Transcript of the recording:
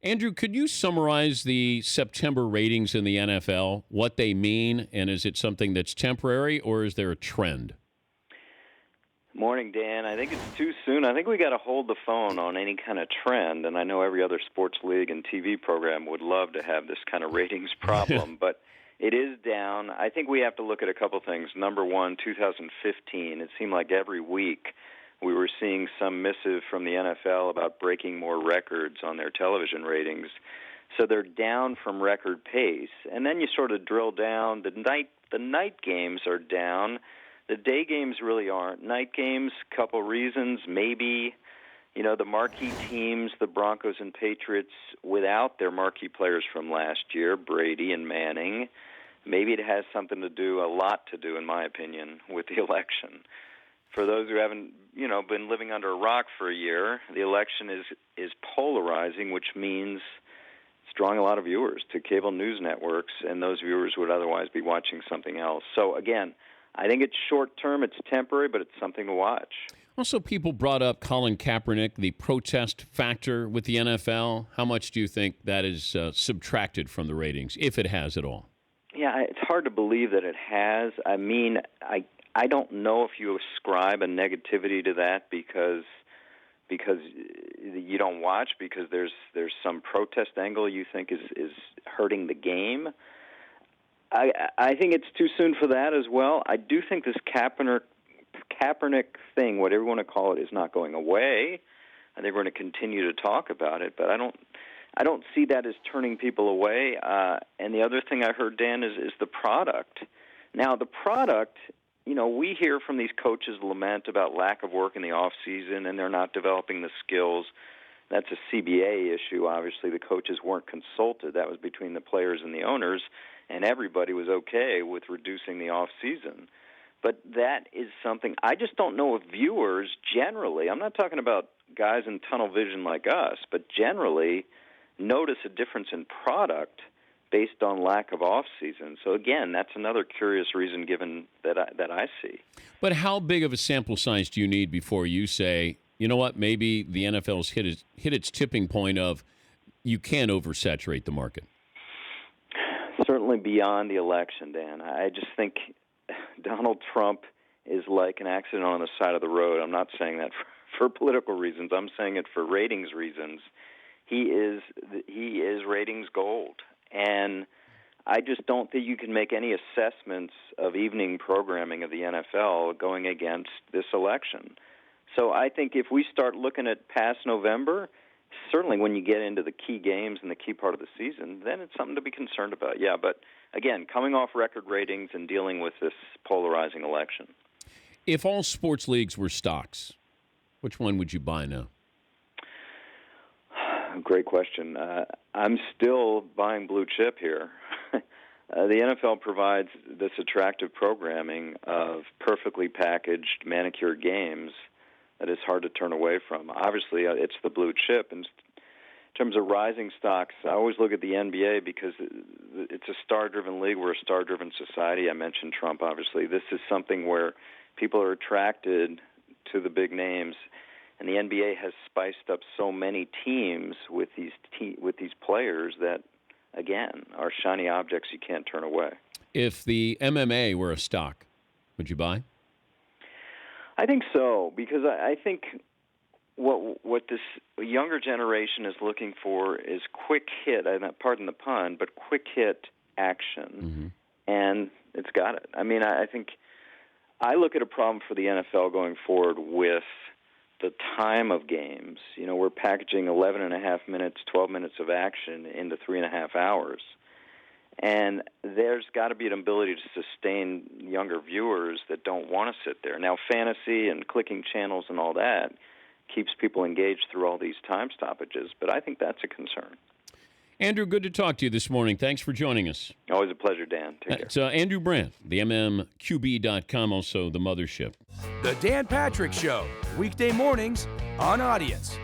Andrew, could you summarize the September ratings in the NFL, what they mean, and is it something that's temporary or is there a trend? Morning, Dan. I think it's too soon. I think we got to hold the phone on any kind of trend, and I know every other sports league and TV program would love to have this kind of ratings problem, but it is down. I think we have to look at a couple things. Number one, 2015, it seemed like every week we were seeing some missive from the NFL about breaking more records on their television ratings. So they're down from record pace. And then you sort of drill down. The night games are down. The day games really aren't. Night games, couple reasons. Maybe, the marquee teams, the Broncos and Patriots, without their marquee players from last year, Brady and Manning, maybe it has something to do, a lot to do, in my opinion, with the election. For those who haven't, been living under a rock for a year, the election is polarizing, which means it's drawing a lot of viewers to cable news networks, and those viewers would otherwise be watching something else. So, again, I think it's short-term, it's temporary, but it's something to watch. Also, people brought up Colin Kaepernick, the protest factor with the NFL. How much do you think that is subtracted from the ratings, if it has at all? Yeah, it's hard to believe that it has. I mean, I don't know if you ascribe a negativity to that because you don't watch, because there's some protest angle you think is hurting the game. I think it's too soon for that as well. I do think this Kaepernick thing, whatever you want to call it, is not going away. I think we're going to continue to talk about it, but I don't see that as turning people away. And the other thing I heard, Dan, is the product. Now, the product, we hear from these coaches lament about lack of work in the off season, and they're not developing the skills. That's a CBA issue. Obviously, the coaches weren't consulted. That was between the players and the owners, and everybody was okay with reducing the off season. But that is something I just don't know if viewers generally, I'm not talking about guys in tunnel vision like us, but generally notice a difference in product based on lack of off season. So again, that's another curious reason given that I see. But how big of a sample size do you need before you say, you know what, maybe the NFL's hit its tipping point of you can't oversaturate the market? Certainly beyond the election, Dan. I just think Donald Trump is like an accident on the side of the road. I'm not saying that for political reasons. I'm saying it for ratings reasons. He is ratings gold. And I just don't think you can make any assessments of evening programming of the NFL going against this election. So I think if we start looking at past November, certainly when you get into the key games and the key part of the season, then it's something to be concerned about. Yeah, but again, coming off record ratings and dealing with this polarizing election. If all sports leagues were stocks, which one would you buy now? Great question. I'm still buying blue chip here. The NFL provides this attractive programming of perfectly packaged, manicured games that is hard to turn away from. Obviously, it's the blue chip. And in terms of rising stocks, I always look at the NBA because it's a star-driven league. We're a star-driven society. I mentioned Trump, obviously. This is something where people are attracted to the big names. And the NBA has spiced up so many teams with these players that, again, are shiny objects you can't turn away. If the MMA were a stock, would you buy? I think so, because I think what this younger generation is looking for is quick hit, pardon the pun, but quick hit action, and it's got it. I mean, I think I look at a problem for the NFL going forward with the time of games. We're packaging 11 and a half minutes, 12 minutes of action into 3.5 hours. And there's got to be an ability to sustain younger viewers that don't want to sit there. Now, fantasy and clicking channels and all that keeps people engaged through all these time stoppages, but I think that's a concern. Andrew, good to talk to you this morning. Thanks for joining us. Always a pleasure, Dan. Take care. It's Andrew Brandt, the MMQB.com, also the mothership. The Dan Patrick Show, weekday mornings on Audience.